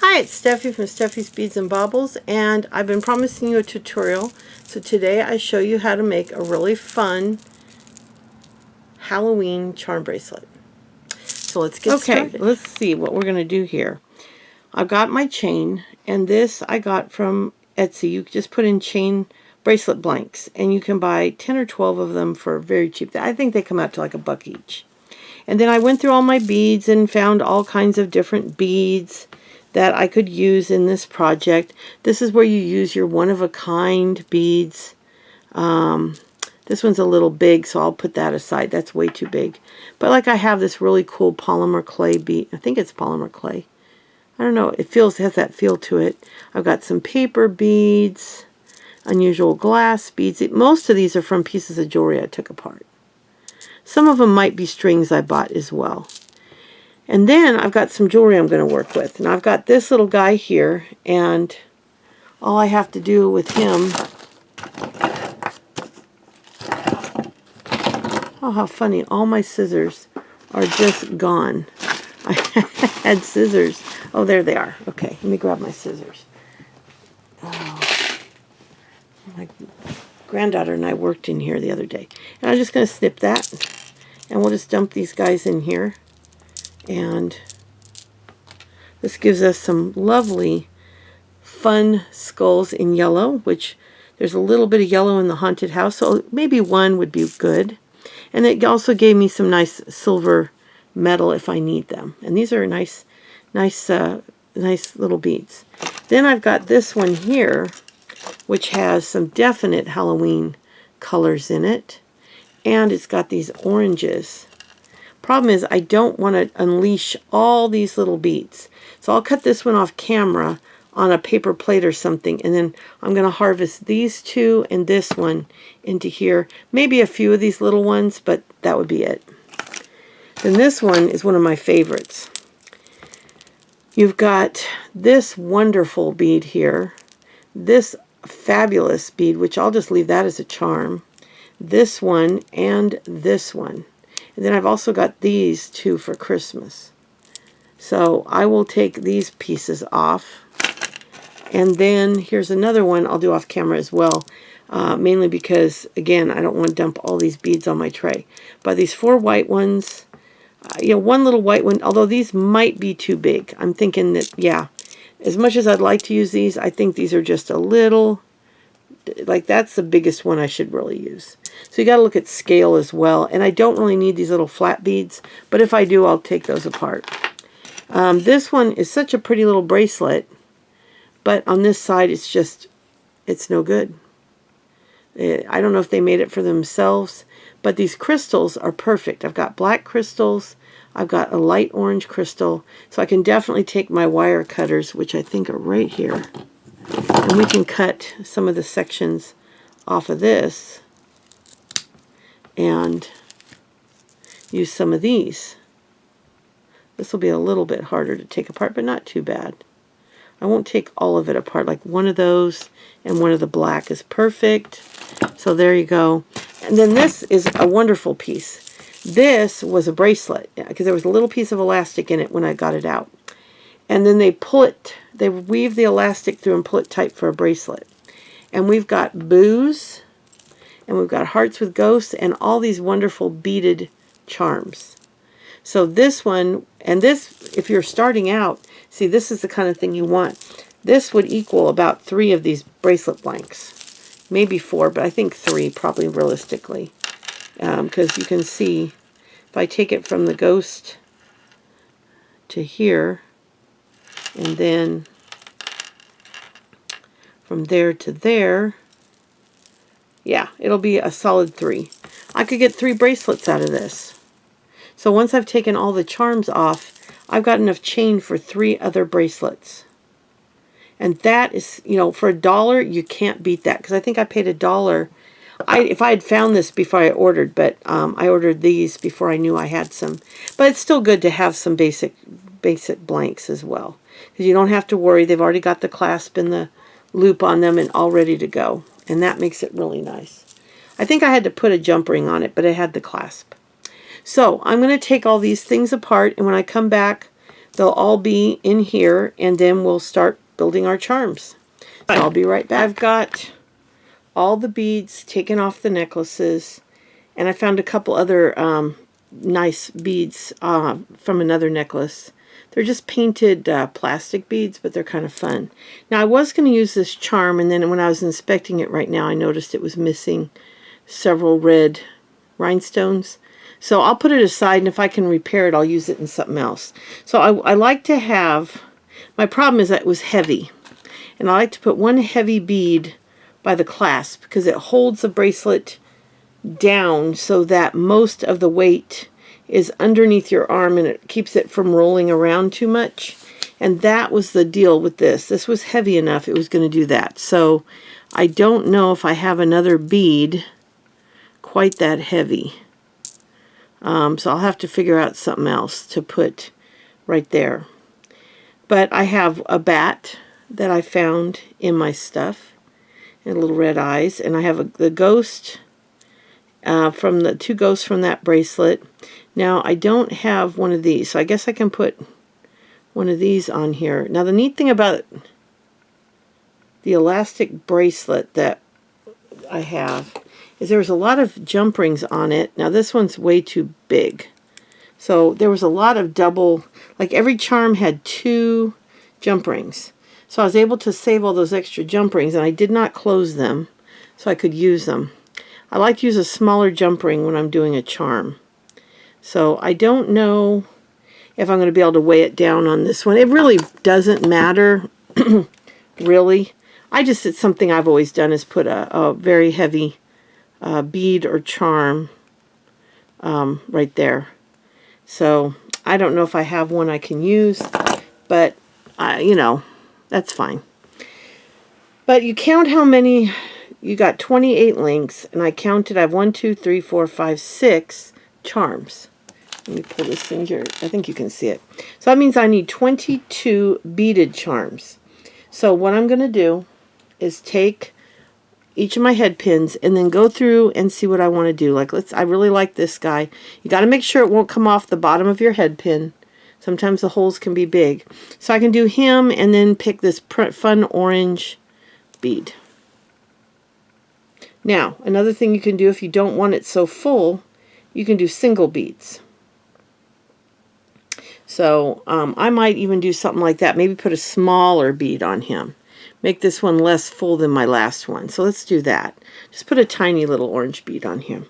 Hi, it's Steffi from Steffi's Beads and Baubles, and I've been promising you a tutorial. So today I show you how to make a really fun Halloween charm bracelet. So let's get started. Let's see what we're going to do here. I've got my chain, and this I got from Etsy. You just put in chain bracelet blanks, and you can buy 10 or 12 of them for very cheap. I think they come out to like $1 each. And then I went through all my beads and found all kinds of different beads that I could use in this project. This is where you use your one-of-a-kind beads. This one's a little big, so I'll put that aside. That's way too big. But like I have this really cool polymer clay bead. I think it's polymer clay. I don't know. It has that feel to it. I've got some paper beads, unusual glass beads. Most of these are from pieces of jewelry I took apart. Some of them might be strings I bought as well. And then I've got some jewelry I'm going to work with. And I've got this little guy here, and all I have to do with him... Oh, how funny. All my scissors are just gone. I had scissors. Oh, there they are. Okay, let me grab my scissors. Oh, my granddaughter and I worked in here the other day. And I'm just going to snip that. And we'll just dump these guys in here. And this gives us some lovely, fun skulls in yellow, which there's a little bit of yellow in the haunted house, so maybe one would be good. And it also gave me some nice silver metal if I need them. And these are nice little beads. Then I've got this one here, which has some definite Halloween colors in it. And it's got these oranges. Problem is, I don't want to unleash all these little beads. So I'll cut this one off camera on a paper plate or something, and then I'm going to harvest these two and this one into here. Maybe a few of these little ones, but that would be it. Then this one is one of my favorites. You've got this wonderful bead here, this fabulous bead, which I'll just leave that as a charm, this one, and this one. And then I've also got these two for Christmas. So I will take these pieces off. And then here's another one I'll do off camera as well. Mainly because, again, I don't want to dump all these beads on my tray. But these 4 white ones, one little white one, although these might be too big. I'm thinking that, yeah, as much as I'd like to use these, I think these are just a little, like that's the biggest one I should really use. So you got to look at scale as well. And I don't really need these little flat beads, but if I do, I'll take those apart. This one is such a pretty little bracelet, but on this side it's no good. I don't know if they made it for themselves, but these crystals are perfect. I've got black crystals, I've got a light orange crystal, so I can definitely take my wire cutters, which I think are right here, and we can cut some of the sections off of this and use some of these. This will be a little bit harder to take apart, but not too bad. I won't take all of it apart. Like one of those and one of the black is perfect. So there you go. And then this is a wonderful piece. This was a bracelet because there was a little piece of elastic in it when I got it out. And then they weave the elastic through and pull it tight for a bracelet. And we've got boos, and we've got hearts with ghosts, and all these wonderful beaded charms. So this one, and this, if you're starting out, see, this is the kind of thing you want. This would equal about 3 of these bracelet blanks. Maybe 4, but I think 3 probably realistically. Because you can see, if I take it from the ghost to here, and then from there to there, yeah, it'll be a solid 3. I could get 3 bracelets out of this. So once I've taken all the charms off, I've got enough chain for 3 other bracelets. And that is, for $1, you can't beat that. Because I think I paid $1. If I had found this before I ordered, but I ordered these before I knew I had some. But it's still good to have some basic blanks as well. Because you don't have to worry. They've already got the clasp and the loop on them and all ready to go. And that makes it really nice. I think I had to put a jump ring on it, but it had the clasp. So I'm going to take all these things apart, and when I come back, they'll all be in here, and then we'll start building our charms. So I'll be right back. I've got all the beads taken off the necklaces, and I found a couple other nice beads from another necklace. They're just painted plastic beads, but they're kind of fun. Now, I was going to use this charm, and then when I was inspecting it right now, I noticed it was missing several red rhinestones. So I'll put it aside, and if I can repair it, I'll use it in something else. So I like to have, my problem is that it was heavy. And I like to put one heavy bead by the clasp because it holds the bracelet down so that most of the weight is underneath your arm and it keeps it from rolling around too much. And that was the deal with this. This was heavy enough, it was going to do that. So I don't know if I have another bead quite that heavy. So I'll have to figure out something else to put right there. But I have a bat that I found in my stuff and little red eyes, and I have the ghost from the two ghosts from that bracelet. Now I don't have one of these, so I guess I can put one of these on here. Now the neat thing about the elastic bracelet that I have is there's a lot of jump rings on it. Now this one's way too big. So there was a lot of double, like every charm had 2 jump rings. So I was able to save all those extra jump rings, and I did not close them so I could use them. I like to use a smaller jump ring when I'm doing a charm. So I don't know if I'm going to be able to weigh it down on this one. It really doesn't matter, really. It's something I've always done is put a very heavy bead or charm right there. So I don't know if I have one I can use, but you know, that's fine. But you count how many, you got 28 links, and I counted, I have 1, 2, 3, 4, 5, 6 charms. Let me pull this thing here. I think you can see it. So that means I need 22 beaded charms. So what I'm going to do is take each of my head pins and then go through and see what I want to do. Like I really like this guy. You got to make sure it won't come off the bottom of your head pin. Sometimes the holes can be big. So I can do him and then pick this fun orange bead. Now, another thing you can do if you don't want it so full, you can do single beads. So I might even do something like that. Maybe put a smaller bead on him. Make this one less full than my last one. So let's do that. Just put a tiny little orange bead on him.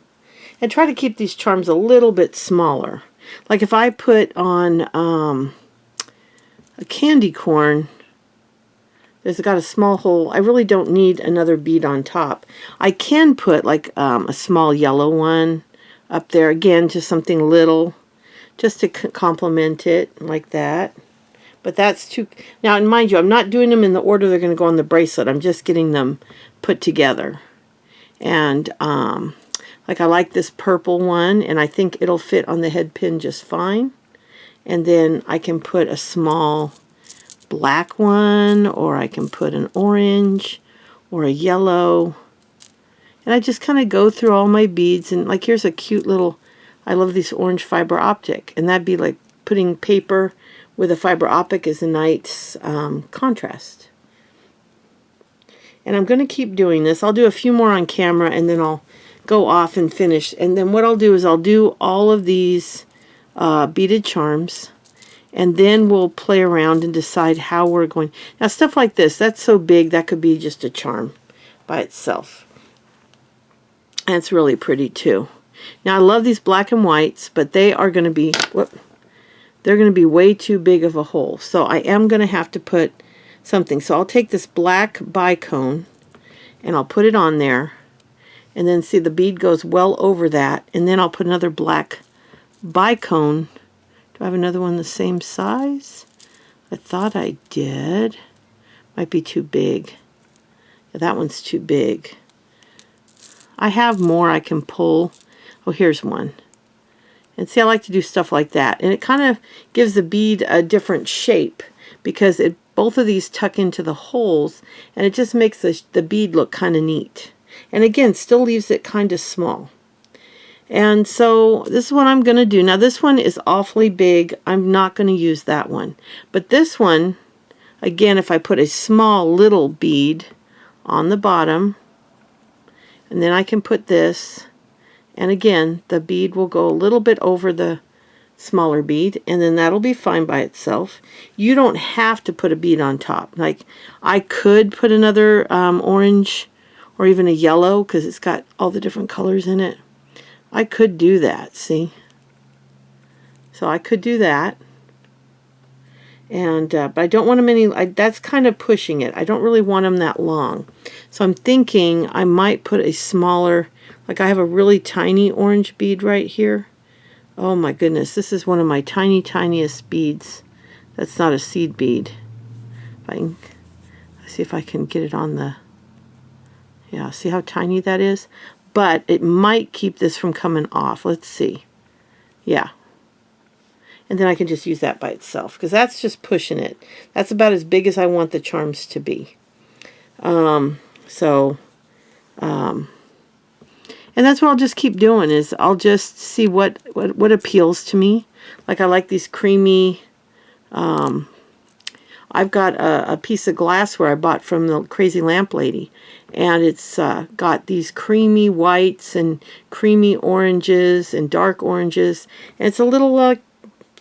And try to keep these charms a little bit smaller. Like if I put on a candy corn, there's got a small hole. I really don't need another bead on top. I can put like a small yellow one up there. Again, just something little, just to complement it like that. But that's too... Now, and mind you, I'm not doing them in the order they're going to go on the bracelet. I'm just getting them put together. And like I like this purple one, and I think it'll fit on the head pin just fine. And then I can put a small black one, or I can put an orange or a yellow. And I just kind of go through all my beads, and like here's a cute little... I love this orange fiber optic, and that'd be like putting paper with a fiber optic is a nice contrast. And I'm going to keep doing this. I'll do a few more on camera, and then I'll go off and finish. And then what I'll do is I'll do all of these beaded charms, and then we'll play around and decide how we're going. Now stuff like this, that's so big, that could be just a charm by itself. And it's really pretty too. Now I love these black and whites, but they are going to be... They're going to be way too big of a hole. So I am going to have to put something. So I'll take this black bicone and I'll put it on there. And then see the bead goes well over that. And then I'll put another black bicone. Do I have another one the same size? I thought I did. Might be too big. Yeah, that one's too big. I have more I can pull. Oh, here's one. And see, I like to do stuff like that. And it kind of gives the bead a different shape because both of these tuck into the holes, and it just makes the bead look kind of neat. And again, still leaves it kind of small. And so this is what I'm going to do. Now this one is awfully big. I'm not going to use that one. But this one, again, if I put a small little bead on the bottom, and then I can put this, and again, the bead will go a little bit over the smaller bead, and then that'll be fine by itself. You don't have to put a bead on top. Like, I could put another orange or even a yellow because it's got all the different colors in it. I could do that, see? So I could do that. And but I don't want them any, that's kind of pushing it. I don't really want them that long. So I'm thinking I might put a smaller, like I have a really tiny orange bead right here. Oh my goodness, this is one of my tiniest beads. That's not a seed bead. If I can, let's see if I can get it on the, yeah, see how tiny that is? But it might keep this from coming off. Let's see. Yeah. And then I can just use that by itself, because that's just pushing it. That's about as big as I want the charms to be. And that's what I'll just keep doing, is I'll just see what appeals to me. Like I like these creamy, I've got a piece of glassware I bought from the Crazy Lamp Lady, and it's got these creamy whites and creamy oranges and dark oranges, and it's a little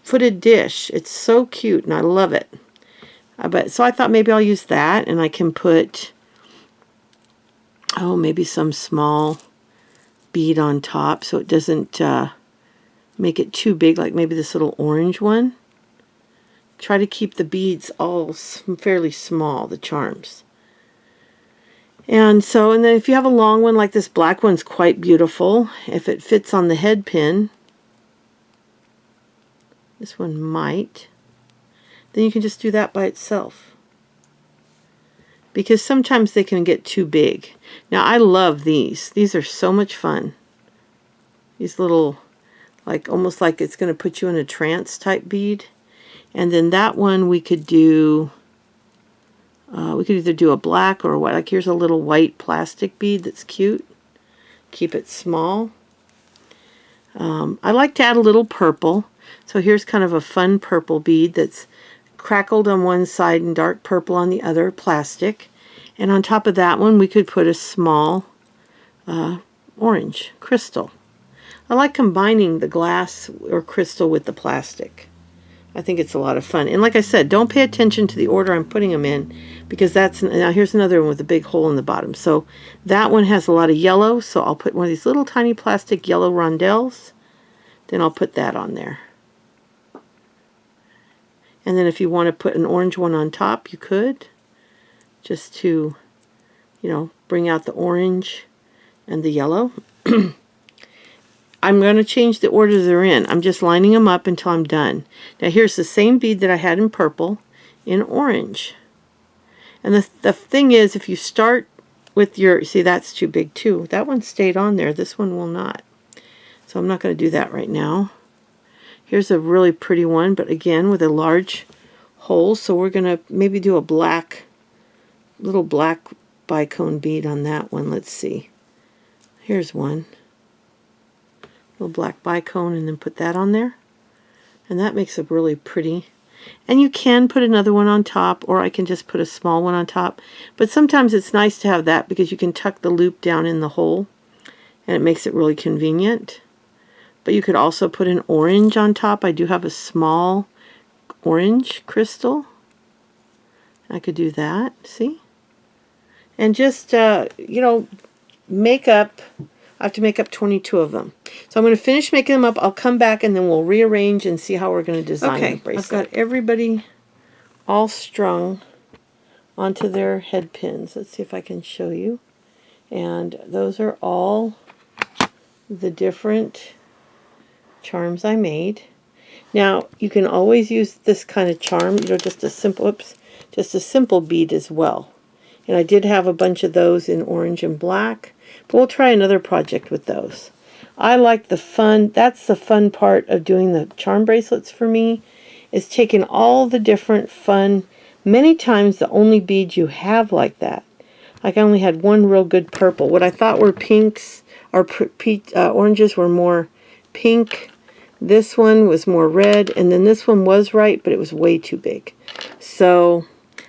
footed dish. It's so cute, and I love it. So I thought maybe I'll use that, and I can put, oh, maybe some small bead on top so it doesn't make it too big, like maybe this little orange one. Try to keep the beads all fairly small, the charms. And then if you have a long one, like this black one's quite beautiful. If it fits on the head pin, this one might, then you can just do that by itself. Because sometimes they can get too big. Now I love these. These are so much fun. These little, like almost like it's going to put you in a trance type bead. And then that one we could do, we could either do a black or what. Like here's a little white plastic bead that's cute. Keep it small. I like to add a little purple. So here's kind of a fun purple bead that's crackled on one side and dark purple on the other, plastic. And on top of that one we could put a small orange crystal. I like combining the glass or crystal with the plastic. I think it's a lot of fun. And like I said, don't pay attention to the order I'm putting them in, because that's, now here's another one with a big hole in the bottom. So that one has a lot of yellow, so I'll put one of these little tiny plastic yellow rondelles. Then I'll put that on there. And then if you want to put an orange one on top, you could, just to, you know, bring out the orange and the yellow. I'm going to change the order they're in. I'm just lining them up until I'm done. Now here's the same bead that I had in purple in orange. And the thing is, if you start with your, see that's too big too. That one stayed on there. This one will not. So I'm not going to do that right now. Here's a really pretty one, but again with a large hole. So we're going to maybe do a black, little black bicone bead on that one. Let's see. Here's one. Little black bicone, and then put that on there. And that makes it really pretty. And you can put another one on top, or I can just put a small one on top. But sometimes it's nice to have that because you can tuck the loop down in the hole, and it makes it really convenient. But you could also put an orange on top. I do have a small orange crystal. I could do that, see? And just, you know, make up, I have to make up 22 of them. So I'm going to finish making them up. I'll come back and then we'll rearrange and see how we're going to design the bracelet. I've got everybody all strung onto their head pins. Let's see if I can show you. And those are all the different charms I made. Now you can always use this kind of charm, you know, just a simple bead as well. And I did have a bunch of those in orange and black, but we'll try another project with those. I like the fun, that's the fun part of doing the charm bracelets for me, is taking all the different fun, many times the only beads you have like that. Like I only had one real good purple. What I thought were pinks Our oranges were more pink. This one was more red, and then this one was right, but it was way too big. So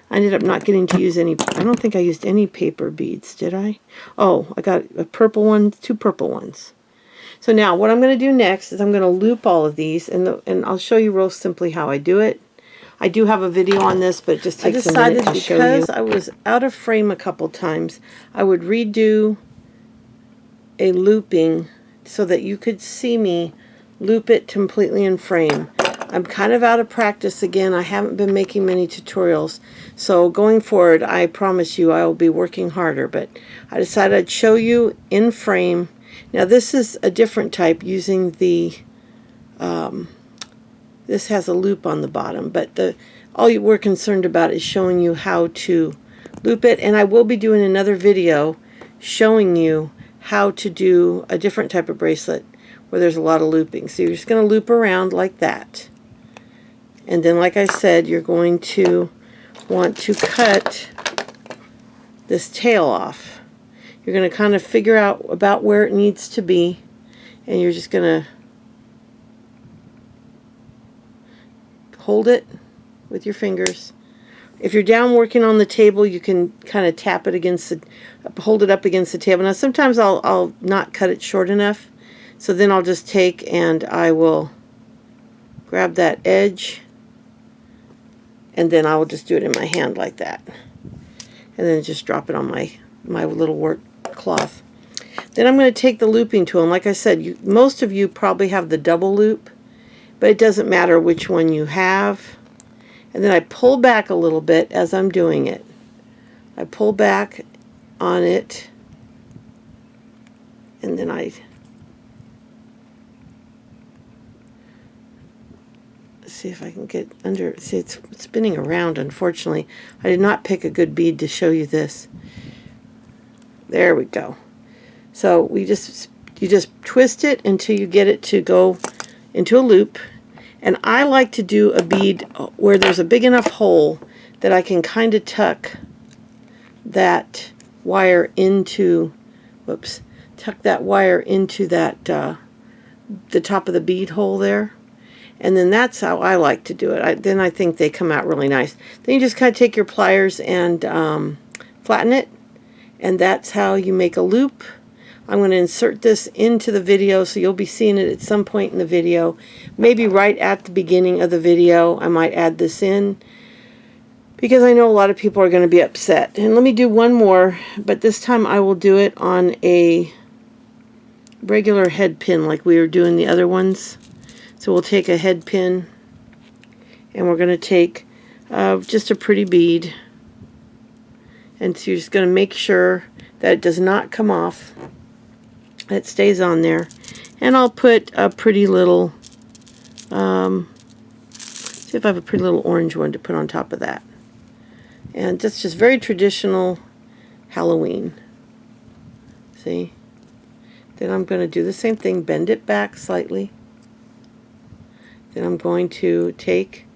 I ended up not getting to use any. I don't think I used any paper beads, did I? Oh, I got a purple one, 2 purple ones. So now what I'm going to do next is I'm going to loop all of these, and I'll show you real simply how I do it. I do have a video on this, but it just takes a minute to show you. Because I was out of frame a couple times, I would redo a looping so that you could see me loop it completely in frame. I'm kind of out of practice again. I haven't been making many tutorials, so going forward I promise you I will be working harder, but I decided I'd show you in frame. Now this is a different type using the this has a loop on the bottom, but all we're concerned about is showing you how to loop it, and I will be doing another video showing you how to do a different type of bracelet where there's a lot of looping. So you're just going to loop around like that, and then like I said, you're going to want to cut this tail off. You're going to kind of figure out about where it needs to be, and you're just going to hold it with your fingers. If you're down working on the table, you can kind of tap it against hold it up against the table. Now sometimes I'll not cut it short enough, so then I'll just take and I will grab that edge, and then I will just do it in my hand like that, and then just drop it on my little work cloth. Then I'm going to take the looping tool, and like I said, most of you probably have the double loop, but it doesn't matter which one you have. And then I pull back a little bit as I'm doing it. I pull back on it, and then I see if I can get under. See, it's spinning around, unfortunately. I did not pick a good bead to show you this. There we go. So you just twist it until you get it to go into a loop. And I like to do a bead where there's a big enough hole that I can kind of tuck that wire into, tuck that wire into that, the top of the bead hole there. And then that's how I like to do it. Then I think they come out really nice. Then you just kind of take your pliers and flatten it, and that's how you make a loop. I'm going to insert this into the video, so you'll be seeing it at some point in the video. Maybe right at the beginning of the video I might add this in, because I know a lot of people are going to be upset. And let me do one more, but this time I will do it on a regular head pin like we were doing the other ones. So we'll take a head pin, and we're going to take just a pretty bead, and so you're just going to make sure that it does not come off. It stays on there, and I'll put a pretty little see if I have a pretty little orange one to put on top of that, and that's just very traditional Halloween. See, then I'm going to do the same thing, bend it back slightly, then I'm going to take,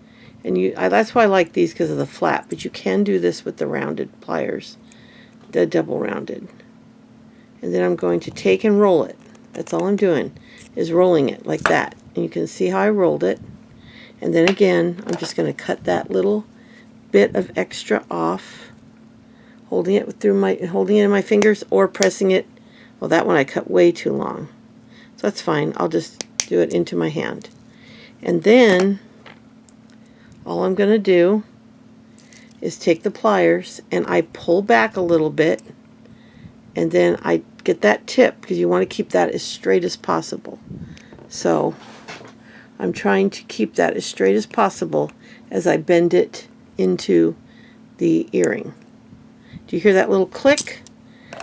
and that's why I like these, because of the flap, but you can do this with the rounded pliers, the double rounded. And then I'm going to take and roll it. That's all I'm doing, is rolling it like that. And you can see how I rolled it. And then again, I'm just going to cut that little bit of extra off, holding it in my fingers or pressing it. Well, that one I cut way too long, so that's fine. I'll just do it into my hand. And then all I'm going to do is take the pliers and I pull back a little bit, and then I get that tip, because you want to keep that as straight as possible. So I'm trying to keep that as straight as possible as I bend it into the earring. Do you hear that little click?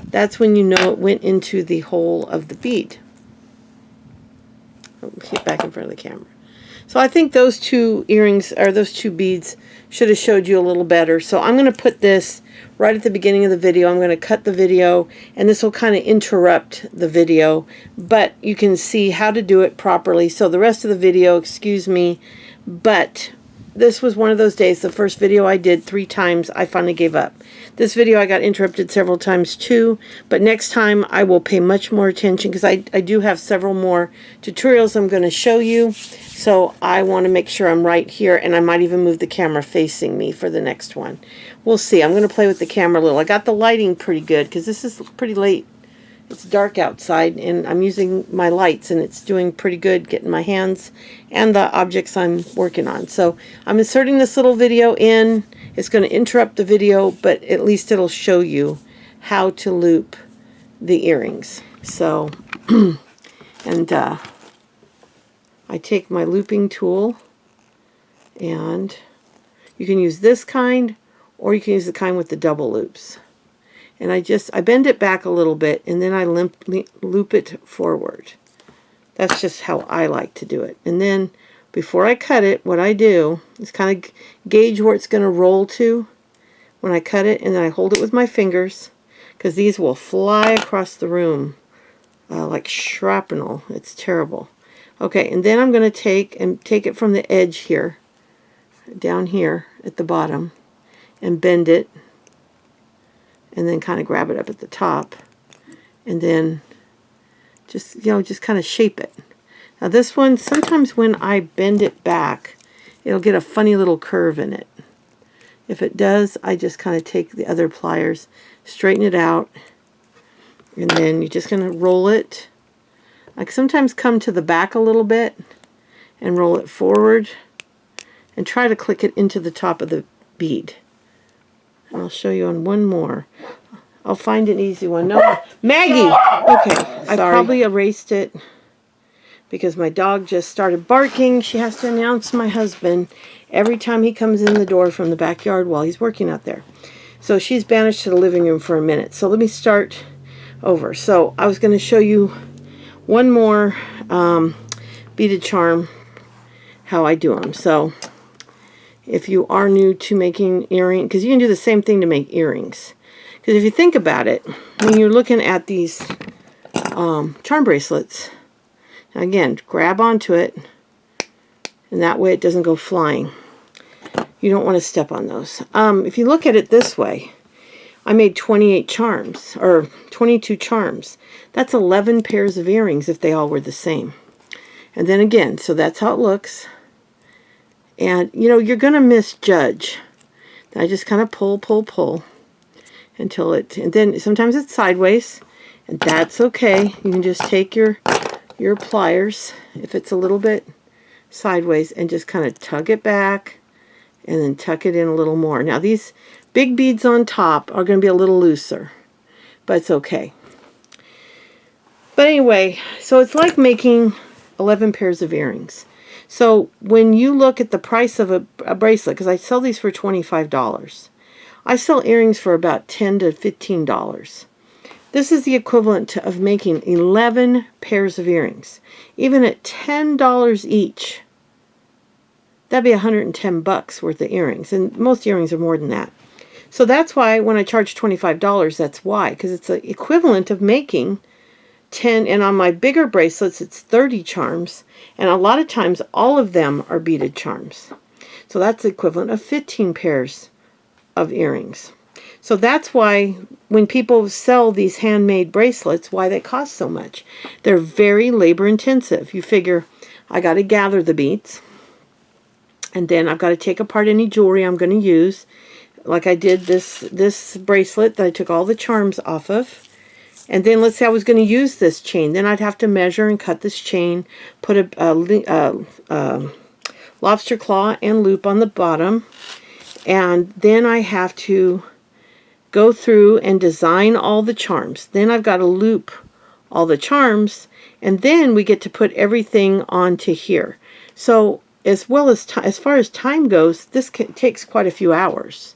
That's when you know it went into the hole of the bead. Keep back in front of the camera. So I think those two earrings, or those two beads, should have showed you a little better. So I'm going to put this right at the beginning of the video. I'm going to cut the video, and this will kind of interrupt the video, but you can see how to do it properly. So the rest of the video, excuse me, but this was one of those days. The first video I did 3 times, I finally gave up. This video I got interrupted several times too, but next time I will pay much more attention because I do have several more tutorials I'm going to show you. So I want to make sure I'm right here, and I might even move the camera facing me for the next one. We'll see. I'm going to play with the camera a little. I got the lighting pretty good because this is pretty late. It's dark outside, and I'm using my lights, and it's doing pretty good getting my hands and the objects I'm working on. So I'm inserting this little video in. It's going to interrupt the video, but at least it'll show you how to loop the earrings. So, and I take my looping tool, and you can use this kind, or you can use the kind with the double loops. And I bend it back a little bit, and then I loop it forward. That's just how I like to do it. And then before I cut it, what I do is kind of gauge where it's going to roll to when I cut it, and then I hold it with my fingers, because these will fly across the room like shrapnel. It's terrible. Okay, and then I'm going to take it from the edge here, down here at the bottom, and bend it, and then kind of grab it up at the top, and then just kind of shape it. Now this one, sometimes when I bend it back, it'll get a funny little curve in it. If it does, I just kind of take the other pliers, straighten it out, and then you're just going to roll it. I sometimes come to the back a little bit and roll it forward and try to click it into the top of the bead. And I'll show you on one more. I'll find an easy one. No, Maggie! Okay, I probably erased it because my dog just started barking. She has to announce my husband every time he comes in the door from the backyard while he's working out there. So she's banished to the living room for a minute. So let me start over. So I was going to show you one more beaded charm, how I do them. So if you are new to making earrings, because you can do the same thing to make earrings. Because if you think about it, when you're looking at these charm bracelets, again, grab onto it, and that way it doesn't go flying. You don't want to step on those. If you look at it this way, I made 28 charms, or 22 charms. That's 11 pairs of earrings if they all were the same. And then again, so that's how it looks. And, you're going to misjudge. I just kind of pull until it, and then sometimes it's sideways, and that's okay. You can just take your pliers, if it's a little bit sideways, and just kind of tug it back, and then tuck it in a little more. Now these big beads on top are going to be a little looser, but it's okay. But anyway, so it's like making 11 pairs of earrings. So when you look at the price of a bracelet, because I sell these for $25, I sell earrings for about $10 to $15. This is the equivalent of making 11 pairs of earrings. Even at $10 each, that'd be 110 bucks worth of earrings, and most earrings are more than that. So that's why when I charge $25, that's why, because it's the equivalent of making 10, and on my bigger bracelets it's 30 charms, and a lot of times all of them are beaded charms. So that's the equivalent of 15 pairs of earrings. So that's why when people sell these handmade bracelets, why they cost so much. They're very labor intensive. You figure, I got to gather the beads, and then I've got to take apart any jewelry I'm going to use. Like I did this bracelet that I took all the charms off of. And then let's say I was going to use this chain. Then I'd have to measure and cut this chain, put a lobster claw and loop on the bottom. And then I have to go through and design all the charms. Then I've got to loop all the charms. And then we get to put everything onto here. So as far as time goes, this takes quite a few hours.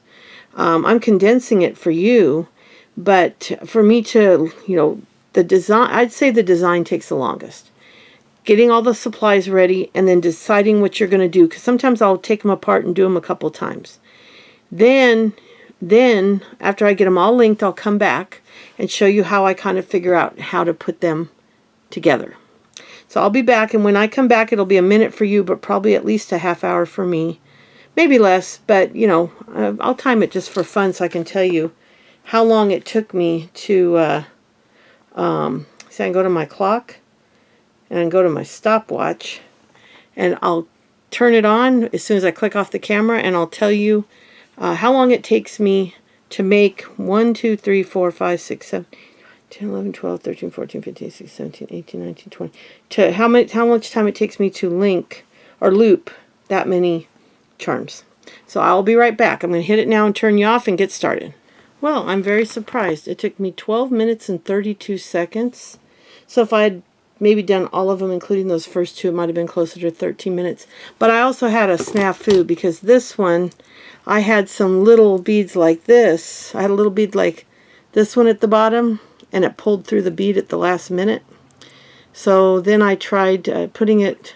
I'm condensing it for you. But for me to, the design, I'd say the design takes the longest. Getting all the supplies ready and then deciding what you're going to do. Because sometimes I'll take them apart and do them a couple times. Then, after I get them all linked, I'll come back and show you how I kind of figure out how to put them together. So I'll be back, and when I come back, it'll be a minute for you, but probably at least a half hour for me. maybe less, but you know, I'll time it just for fun so I can tell you how long it took me to, see, I can go to my clock and I can go to my stopwatch and I'll turn it on as soon as I click off the camera, and I'll tell you how long it takes me to make 1, 2, 3, 4, 5, 6, 7, 10, 11, 12, 13, 14, 15, 16, 17, 18, 19, 20. To how much time it takes me to link or loop that many charms. So I'll be right back. I'm going to hit it now and turn you off and get started. Well, I'm very surprised. It took me 12 minutes and 32 seconds. So if I had maybe done all of them, including those first two, it might have been closer to 13 minutes. But I also had a snafu because this one, I had some little beads like this. I had a little bead like this one at the bottom, and it pulled through the bead at the last minute. So then I tried putting it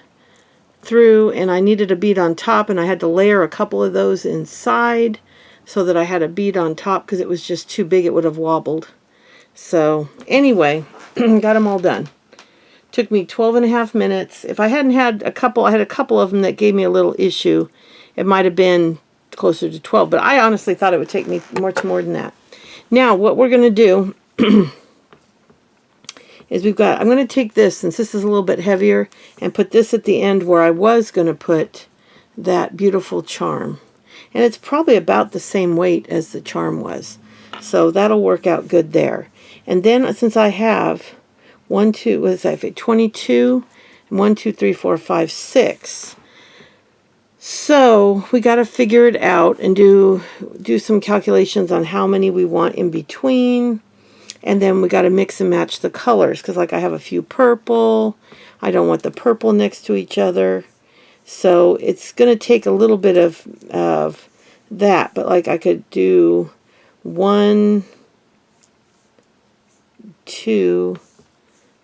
through, and I needed a bead on top, and I had to layer a couple of those inside so that I had a bead on top because it was just too big, it would have wobbled. So anyway, got them all done. Took me 12.5 minutes. If I hadn't had a couple, I had a couple of them that gave me a little issue. It might have been closer to 12, but I honestly thought it would take me much more than that. Now, what we're going to do is I'm going to take this, since this is a little bit heavier, and put this at the end where I was going to put that beautiful charm. And it's probably about the same weight as the charm was. So that'll work out good there. And then since I have 1, 2, what is that? 22, 1, 2, 3, 4, 5, 6. So we got to figure it out and do some calculations on how many we want in between. And then we got to mix and match the colors, because like I have a few purple. I don't want the purple next to each other. So it's going to take a little bit of that. But like I could do 1, 2,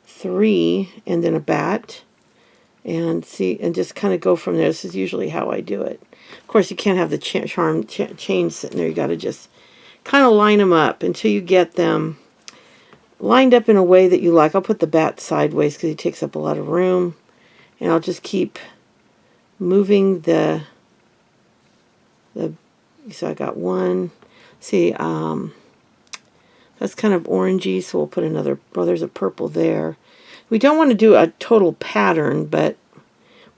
3, and then a bat, and see, and just kind of go from there. This is usually how I do it. Of course, you can't have the charm chain sitting there. You got to just kind of line them up until you get them lined up in a way that you like. I'll put the bat sideways because he takes up a lot of room, and I'll just keep moving the so I got one. See, that's kind of orangey, so we'll put another, oh, there's a purple there. We don't want to do a total pattern, but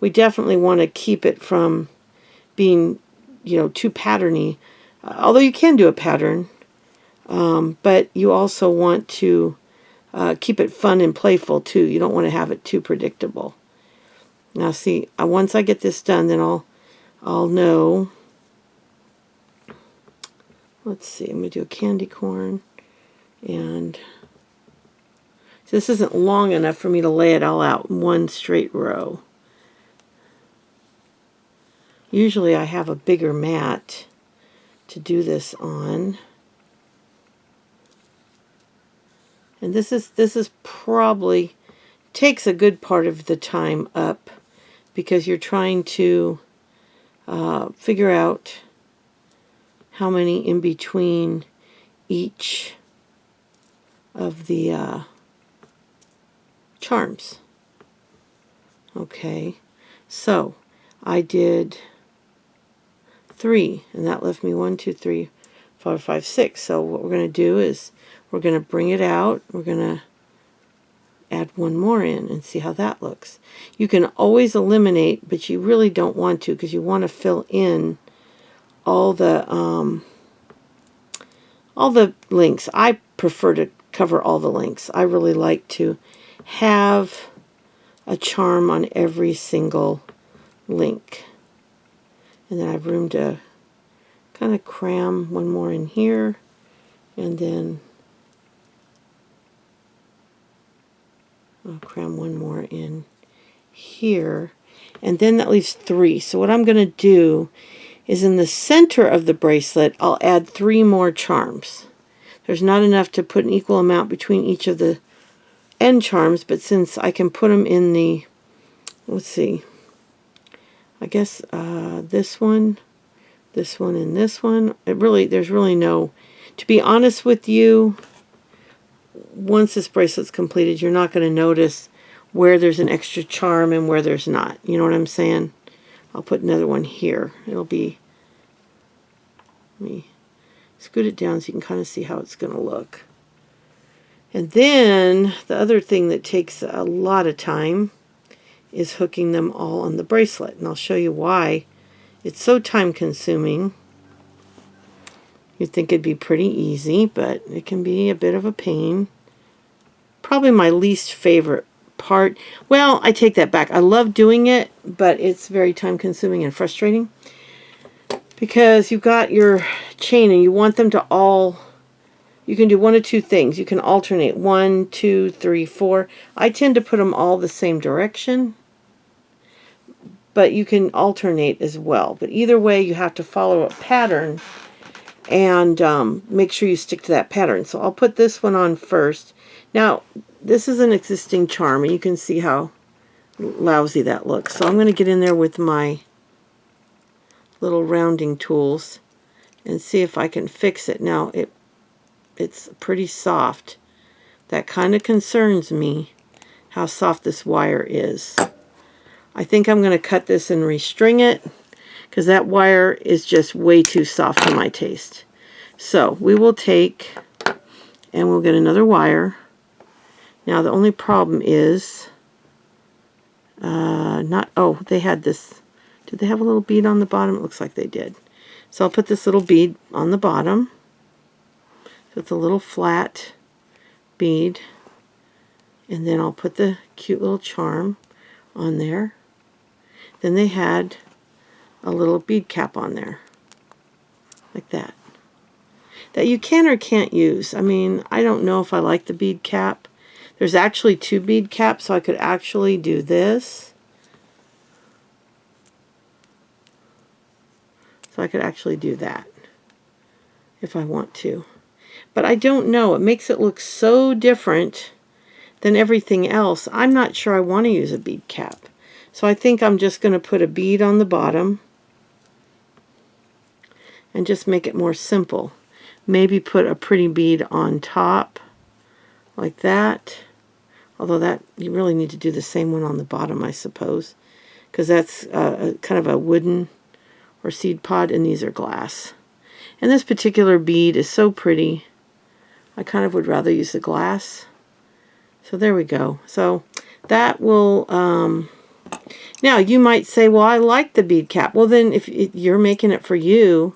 we definitely want to keep it from being, you know, too patterny. Although you can do a pattern, but you also want to keep it fun and playful too. You don't want to have it too predictable. Now see, once I get this done, then I'll know. Let's see, I'm going to do a candy corn, and this isn't long enough for me to lay it all out in one straight row. Usually I have a bigger mat to do this on. And this is probably takes a good part of the time up, because you're trying to figure out how many in between each of the charms. Okay, so I did 3, and that left me 1, 2, 3, 4, 5, 6. So what we're going to do is we're going to bring it out. We're going to add one more in and see how that looks. You can always eliminate, but you really don't want to, because you want to fill in all the links. I prefer to cover all the links. I really like to have a charm on every single link. And then I have room to kind of cram one more in here, and then I'll cram one more in here, and then that leaves 3. So what I'm going to do is in the center of the bracelet, I'll add 3 more charms. There's not enough to put an equal amount between each of the end charms, but since I can put them in the, let's see, I guess this one, and this one, there's really no, to be honest with you, once this bracelet's completed, you're not going to notice where there's an extra charm and where there's not. You know what I'm saying? I'll put another one here. It'll be Let me scoot it down so you can kind of see how it's going to look. And then the other thing that takes a lot of time is hooking them all on the bracelet. And I'll show you why it's so time consuming. You'd think it'd be pretty easy, but it can be a bit of a pain. Probably my least favorite part. Well, I take that back. I love doing it, but it's very time consuming and frustrating. Because you've got your chain and you want them to all, you can do one of two things. You can alternate 1, 2, 3, 4. I tend to put them all the same direction, but you can alternate as well. But either way, you have to follow a pattern and make sure you stick to that pattern. So I'll put this one on first. Now, this is an existing charm, and you can see how lousy that looks. So I'm going to get in there with my little rounding tools and see if I can fix it. Now it's pretty soft. That kind of concerns me, how soft this wire is. I think I'm going to cut this and restring it because that wire is just way too soft for my taste. So we will take and we'll get another wire. Now the only problem is they had this. Did they have a little bead on the bottom? It looks like they did. So I'll put this little bead on the bottom. So it's a little flat bead. And then I'll put the cute little charm on there. Then they had a little bead cap on there. Like that. That you can or can't use. I mean, I don't know if I like the bead cap. There's actually 2 bead caps, so I could actually do this. So I could actually do that if I want to. But I don't know. It makes it look so different than everything else. I'm not sure I want to use a bead cap. So I think I'm just going to put a bead on the bottom and just make it more simple. Maybe put a pretty bead on top like that. Although that you really need to do the same one on the bottom, I suppose, because that's kind of a wooden or seed pod, and these are glass. And this particular bead is so pretty. I kind of would rather use the glass. So there we go. So that will, now you might say, well, I like the bead cap. Well, then if you're making it for you,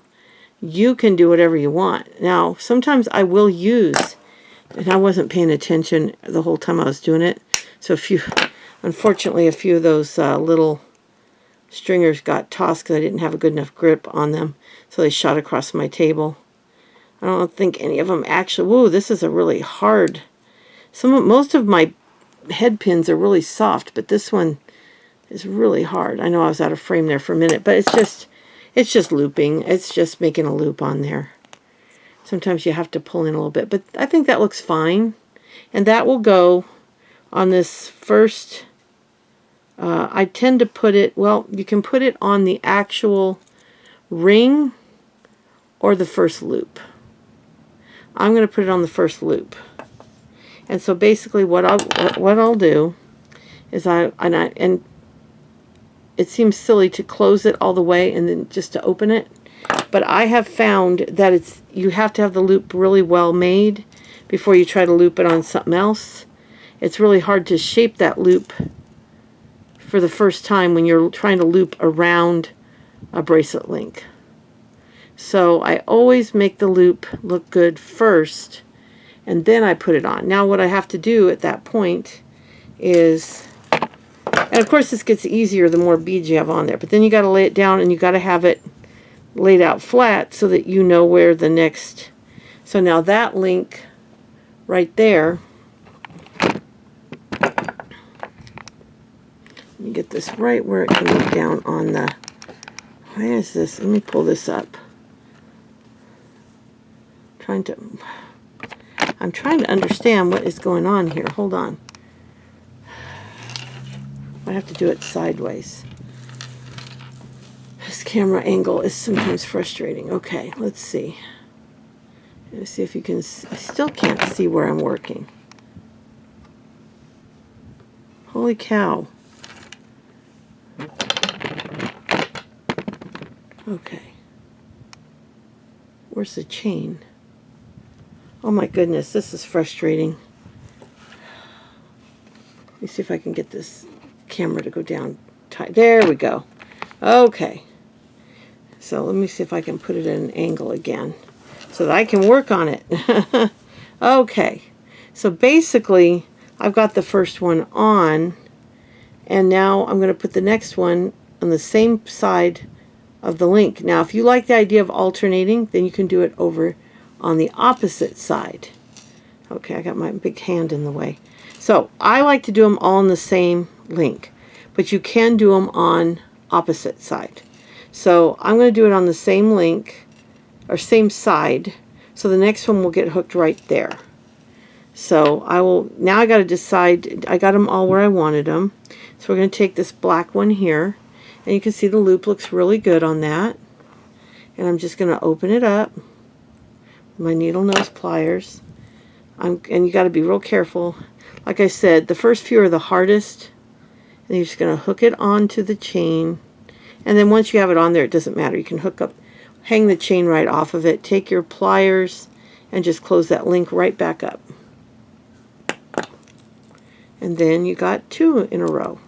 you can do whatever you want. Now, sometimes I will use, and I wasn't paying attention the whole time I was doing it. So unfortunately, a few of those little stringers got tossed because I didn't have a good enough grip on them, so they shot across my table. I don't think any of them actually. Whoa, this is a really hard. Most of my head pins are really soft, but this one is really hard. I know I was out of frame there for a minute, but it's just looping. It's just making a loop on there. Sometimes you have to pull in a little bit, but I think that looks fine, and that will go on this first. I tend to put it, well, you can put it on the actual ring or the first loop. I'm going to put it on the first loop. And so basically what I'll do is and it seems silly to close it all the way and then just to open it, but I have found that you have to have the loop really well made before you try to loop it on something else. It's really hard to shape that loop for the first time when you're trying to loop around a bracelet link. So I always make the loop look good first, and then I put it on. Now what I have to do at that point is, and of course this gets easier the more beads you have on there, but then you got to lay it down and you got to have it laid out flat so that you know where the next. So now that link right there, let me get this right where it can look down on the, where is this? Let me pull this up. I'm trying to understand what is going on here. Hold on. I have to do it sideways. This camera angle is sometimes frustrating. Okay, let's see. Let's see if you can, I still can't see where I'm working. Holy cow. Okay. Where's the chain? Oh my goodness, this is frustrating. Let me see if I can get this camera to go down tight. There we go. Okay. So let me see if I can put it at an angle again so that I can work on it. Okay. So basically, I've got the first one on, and now I'm going to put the next one on the same side of the link. Now, if you like the idea of alternating, then you can do it over on the opposite side. Okay, I got my big hand in the way. So I like to do them all on the same link, but you can do them on opposite side. So I'm going to do it on the same link or same side, so the next one will get hooked right there. So I will, now I got to decide, I got them all where I wanted them. So we're going to take this black one here, and you can see the loop looks really good on that. And I'm just going to open it up with my needle nose pliers. And you got to be real careful. Like I said, the first few are the hardest. And you're just going to hook it onto the chain. And then once you have it on there, it doesn't matter. You can hang the chain right off of it. Take your pliers and just close that link right back up. And then you got 2 in a row.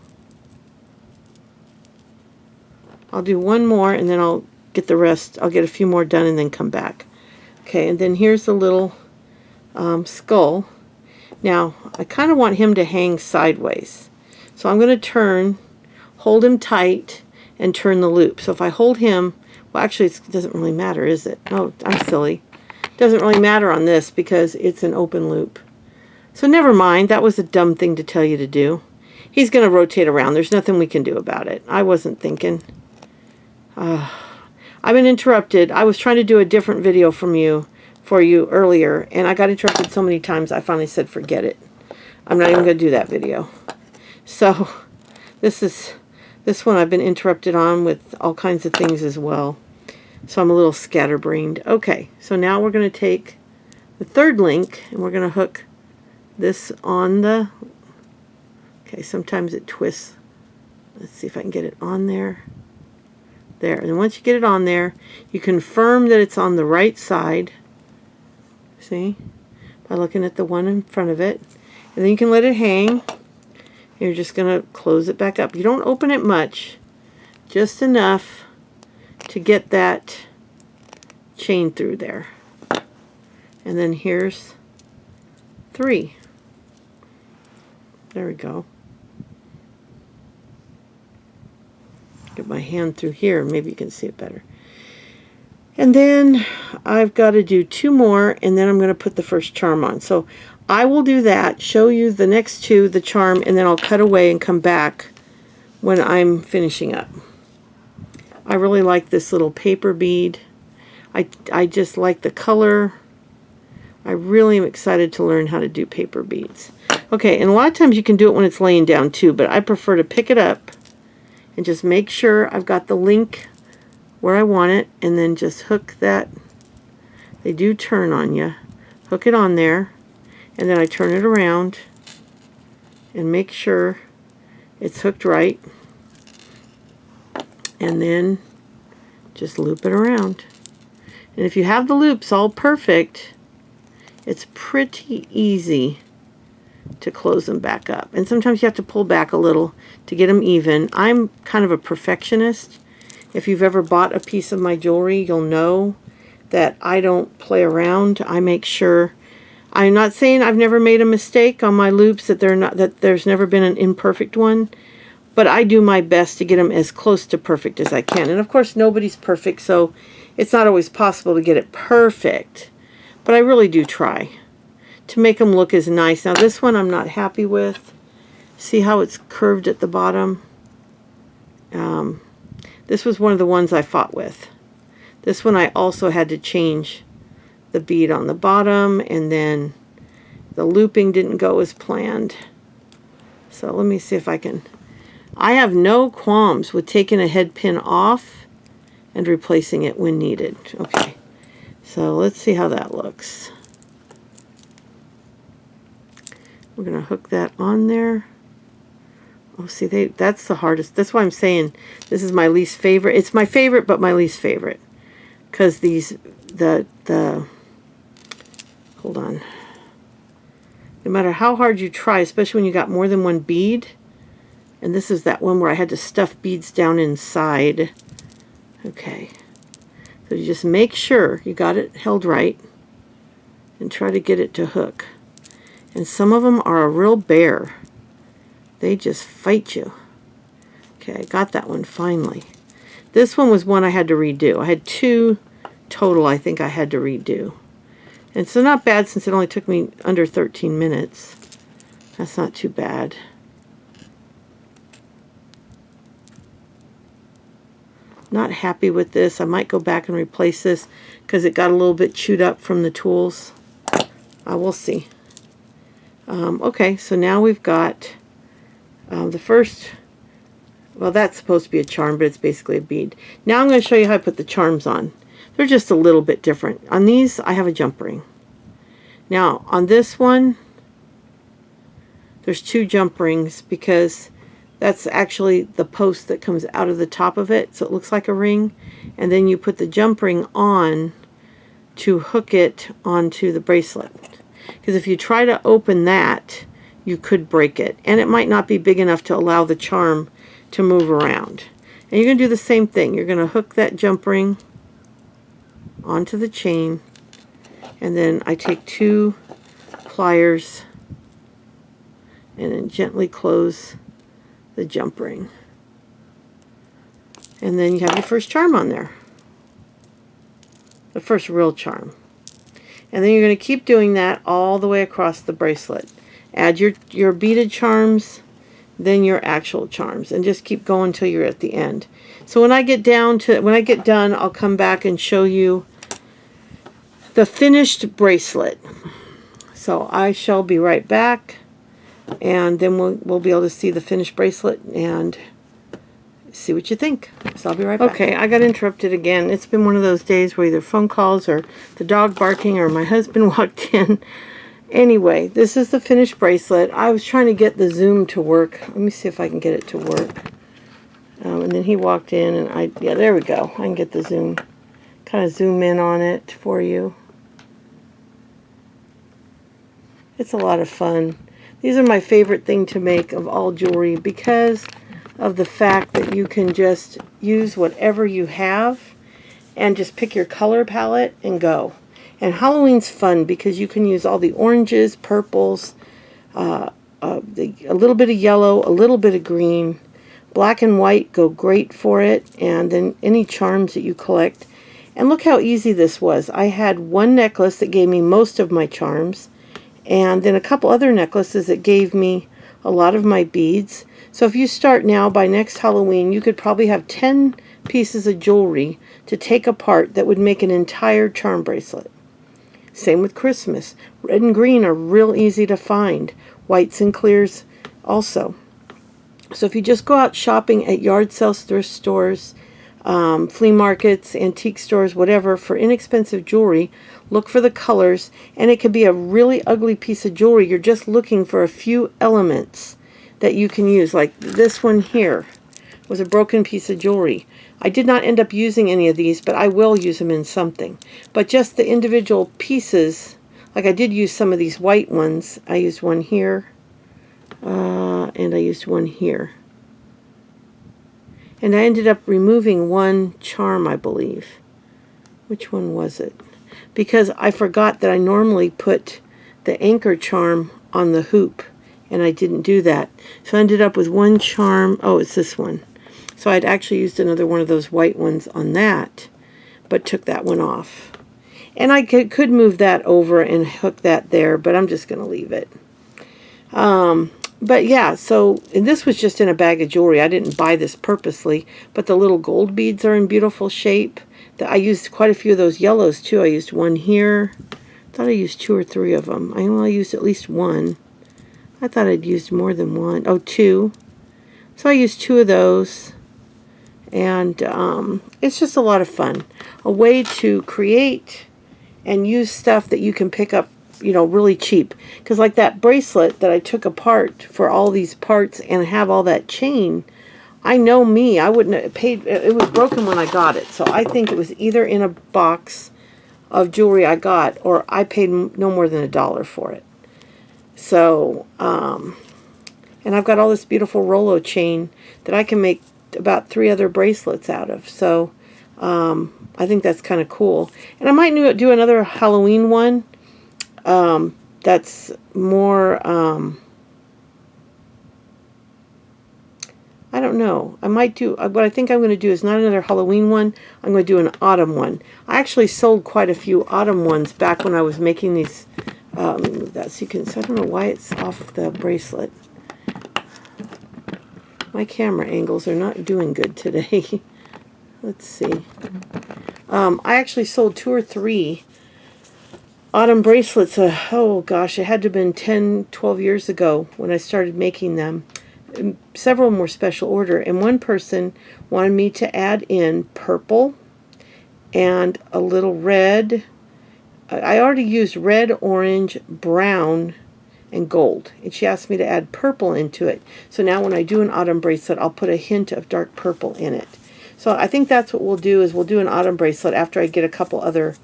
I'll do one more and then I'll get the rest. I'll get a few more done and then come back. Okay, and then here's the little skull. Now, I kind of want him to hang sideways. So I'm going to turn, hold him tight, and turn the loop. So if I hold him, well, actually, it doesn't really matter, is it? Oh, I'm silly. It doesn't really matter on this because it's an open loop. So never mind. That was a dumb thing to tell you to do. He's going to rotate around. There's nothing we can do about it. I wasn't thinking. I've been interrupted. I was trying to do a different video for you earlier, and I got interrupted so many times I finally said forget it. I'm not even going to do that video. So this one I've been interrupted on with all kinds of things as well. So I'm a little scatterbrained. Okay, so now we're going to take the third link and we're going to hook this on the, okay, sometimes it twists. Let's see if I can get it on there. There, and once you get it on there, you confirm that it's on the right side. See? By looking at the one in front of it. And then you can let it hang. You're just going to close it back up. You don't open it much, just enough to get that chain through there. And then here's 3. There we go. Get my hand through here, maybe you can see it better. And then I've got to do 2 more, and then I'm going to put the first charm on. So I will do that, show you the next 2, the charm, and then I'll cut away and come back when I'm finishing up. I really like this little paper bead. I just like the color. I really am excited to learn how to do paper beads. Okay, and a lot of times you can do it when it's laying down too, but I prefer to pick it up and just make sure I've got the link where I want it, and then just hook that. They do turn on you. Hook it on there, and then I turn it around and make sure it's hooked right, and then just loop it around. And if you have the loops all perfect, it's pretty easy to close them back up. And sometimes you have to pull back a little to get them even. I'm kind of a perfectionist. If you've ever bought a piece of my jewelry, you'll know that I don't play around. I make sure. I'm not saying I've never made a mistake on my loops, that there's never been an imperfect one, but I do my best to get them as close to perfect as I can. And of course, nobody's perfect, so it's not always possible to get it perfect, but I really do try to make them look as nice. Now this one I'm not happy with. See how it's curved at the bottom? This was one of the ones I fought with. This one I also had to change the bead on the bottom, and then the looping didn't go as planned. So let me see if I can. I have no qualms with taking a head pin off and replacing it when needed. Okay, so let's see how that looks. We're going to hook that on there. Oh, see, that's the hardest. That's why I'm saying this is my least favorite. It's my favorite, but my least favorite. because hold on. No matter how hard you try, especially when you got more than one bead, and this is that one where I had to stuff beads down inside. Okay. So you just make sure you got it held right and try to get it to hook. And some of them are a real bear. They just fight you. Okay, I got that one finally. This one was one I had to redo. I had 2 total I think I had to redo. And so not bad since it only took me under 13 minutes. That's not too bad. Not happy with this. I might go back and replace this because it got a little bit chewed up from the tools. We'll see. Okay, so now we've got the first, well, that's supposed to be a charm, but it's basically a bead. Now I'm going to show you how I put the charms on. They're just a little bit different. On these, I have a jump ring. Now, on this one, there's 2 jump rings because that's actually the post that comes out of the top of it, so it looks like a ring. And then you put the jump ring on to hook it onto the bracelet. Because if you try to open that, you could break it. And it might not be big enough to allow the charm to move around. And you're going to do the same thing. You're going to hook that jump ring onto the chain. And then I take 2 pliers and then gently close the jump ring. And then you have your first charm on there. The first real charm. And then you're going to keep doing that all the way across the bracelet. Add your beaded charms, then your actual charms, and just keep going until you're at the end. So when I get done, I'll come back and show you the finished bracelet. So I shall be right back, and then we'll be able to see the finished bracelet and see what you think. So I'll be right back. Okay, I got interrupted again. It's been one of those days where either phone calls or the dog barking or my husband walked in. Anyway, this is the finished bracelet. I was trying to get the zoom to work. Let me see if I can get it to work. And then he walked in and yeah, there we go. I can get the zoom, kind of zoom in on it for you. It's a lot of fun. These are my favorite thing to make of all jewelry because of the fact that you can just use whatever you have and just pick your color palette and go. And Halloween's fun because you can use all the oranges, purples, a little bit of yellow, a little bit of green. Black and white go great for it, and then any charms that you collect. And look how easy this was. I had one necklace that gave me most of my charms, and then a couple other necklaces that gave me a lot of my beads. So if you start now, by next Halloween, you could probably have 10 pieces of jewelry to take apart that would make an entire charm bracelet. Same with Christmas. Red and green are real easy to find. Whites and clears also. So if you just go out shopping at yard sales, thrift stores, flea markets, antique stores, whatever, for inexpensive jewelry, look for the colors. And it could be a really ugly piece of jewelry. You're just looking for a few elements that you can use. Like this one here was a broken piece of jewelry. I did not end up using any of these, but I will use them in something. But just the individual pieces, like I did use some of these white ones. I used one here, and I used one here. And I ended up removing one charm, I believe. Which one was it? Because I forgot that I normally put the anchor charm on the hoop, and I didn't do that. So I ended up with one charm. Oh, it's this one. So I'd actually used another one of those white ones on that, but took that one off. And I could move that over and hook that there, but I'm just going to leave it. But yeah, so and this was just in a bag of jewelry. I didn't buy this purposely, but the little gold beads are in beautiful shape. I used quite a few of those yellows too. I used one here. I thought I used 2 or 3 of them. I only used at least one. I thought I'd used more than one. Oh, 2. So I used 2 of those. And it's just a lot of fun. A way to create and use stuff that you can pick up, you know, really cheap. Because like that bracelet that I took apart for all these parts and have all that chain I know me, I wouldn't have paid, it was broken when I got it. So I think it was either in a box of jewelry I got, or I paid no more than $1 for it. So, and I've got all this beautiful Rolo chain that I can make about 3 other bracelets out of. So, I think that's kind of cool. And I might do another Halloween one that's more, I don't know. I might do, what I think I'm going to do is not another Halloween one. I'm going to do an autumn one. I actually sold quite a few autumn ones back when I was making these. Let me move that so you can, so I don't know why it's off the bracelet. My camera angles are not doing good today. Let's see. I actually sold 2 or 3 autumn bracelets. Oh gosh, it had to have been 10, 12 years ago when I started making them. Several of them were special order, and one person wanted me to add in purple and a little red. I already used red, orange, brown, and gold, and she asked me to add purple into it. So now when I do an autumn bracelet, I'll put a hint of dark purple in it. So I think that's what we'll do, is we'll do an autumn bracelet after I get a couple other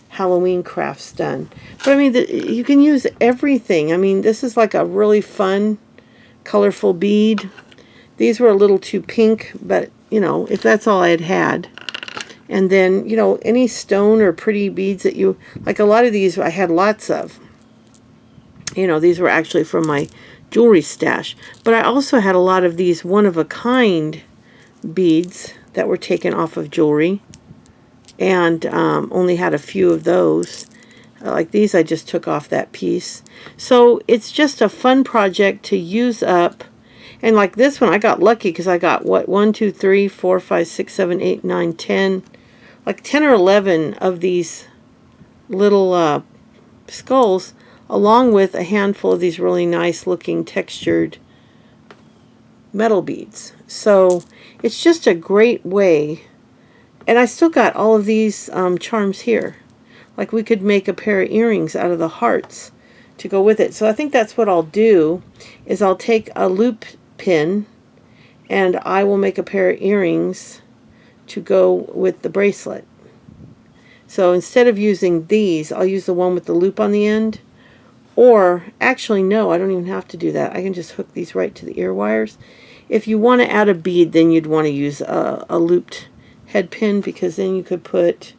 Halloween crafts done. But I mean, you can use everything. I mean, this is like a really fun, colorful bead. These were a little too pink, but you know, if that's all I had. And then, you know, any stone or pretty beads that you like, a lot of these I had lots of. You know, these were actually from my jewelry stash. But I also had a lot of these one-of-a-kind beads that were taken off of jewelry, and only had a few of those. Like these, I just took off that piece. So it's just a fun project to use up. And like this one, I got lucky because I got, what, 1, 2, 3, 4, 5, 6, 7, 8, 9, 10. Like 10 or 11 of these little skulls, along with a handful of these really nice looking textured metal beads. So it's just a great way. And I still got all of these charms here. Like we could make a pair of earrings out of the hearts to go with it. So I think that's what I'll do, is I'll take a loop pin and I will make a pair of earrings to go with the bracelet. So instead of using these, I'll use the one with the loop on the end. Or, actually no, I don't even have to do that. I can just hook these right to the ear wires. If you want to add a bead, then you'd want to use a looped head pin, because then you could put,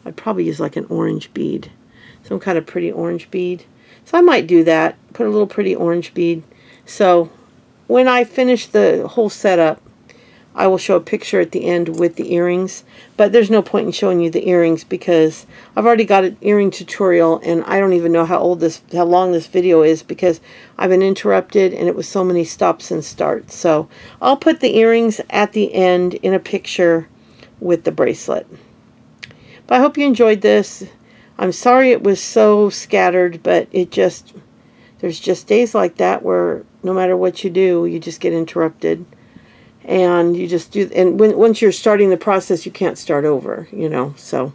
I'd probably use like an orange bead, some kind of pretty orange bead. So I might do that, put a little pretty orange bead. So when I finish the whole setup, I will show a picture at the end with the earrings, but there's no point in showing you the earrings because I've already got an earring tutorial, and I don't even know how long this video is, because I've been interrupted and it was so many stops and starts. So I'll put the earrings at the end in a picture with the bracelet. But I hope you enjoyed this. I'm sorry it was so scattered, but there's just days like that where no matter what you do, you just get interrupted. And you just do, and once you're starting the process, you can't start over, you know. So,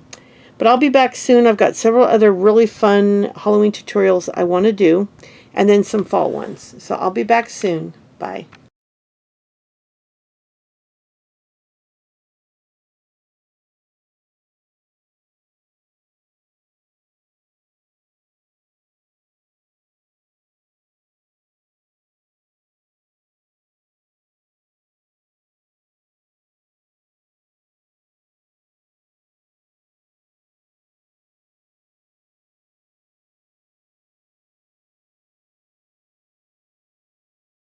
but I'll be back soon. I've got several other really fun Halloween tutorials I want to do, and then some fall ones. So I'll be back soon. Bye.